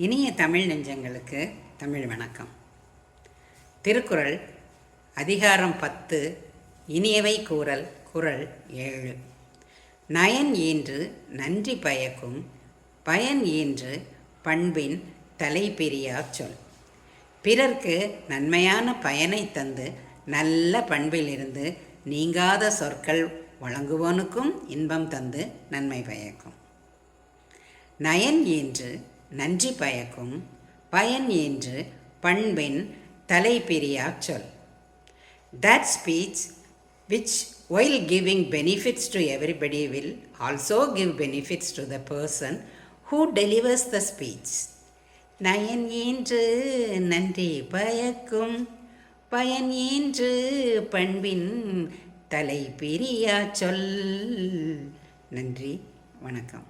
இனிய தமிழ் நெஞ்சங்களுக்கு தமிழ் வணக்கம். திருக்குறள் அதிகாரம் 10 இனியவை கூறல் குறள் 7. நயன் ஈன்று நன்றி பயக்கும் பயன் ஈன்று பண்பின் தலைபிரியா சொல். பிறர்க்கு நன்மையான பயனை தந்து நல்ல பண்பிலிருந்து நீங்காத சொற்கள் வழங்குவோனுக்கும் இன்பம் தந்து நன்மை பயக்கும். நயன் ஈன்று நன்றி பயக்கும் பயன் ஈன்று பண்பின் தலைபிரியா சொல். That speech which while giving benefits to everybody will also give benefits to the person who delivers the speech. நயன் ஈன்று நன்றி பயக்கும் பயன் ஈன்று பண்பின் தலைபிரியா சொல். நன்றி, வணக்கம்.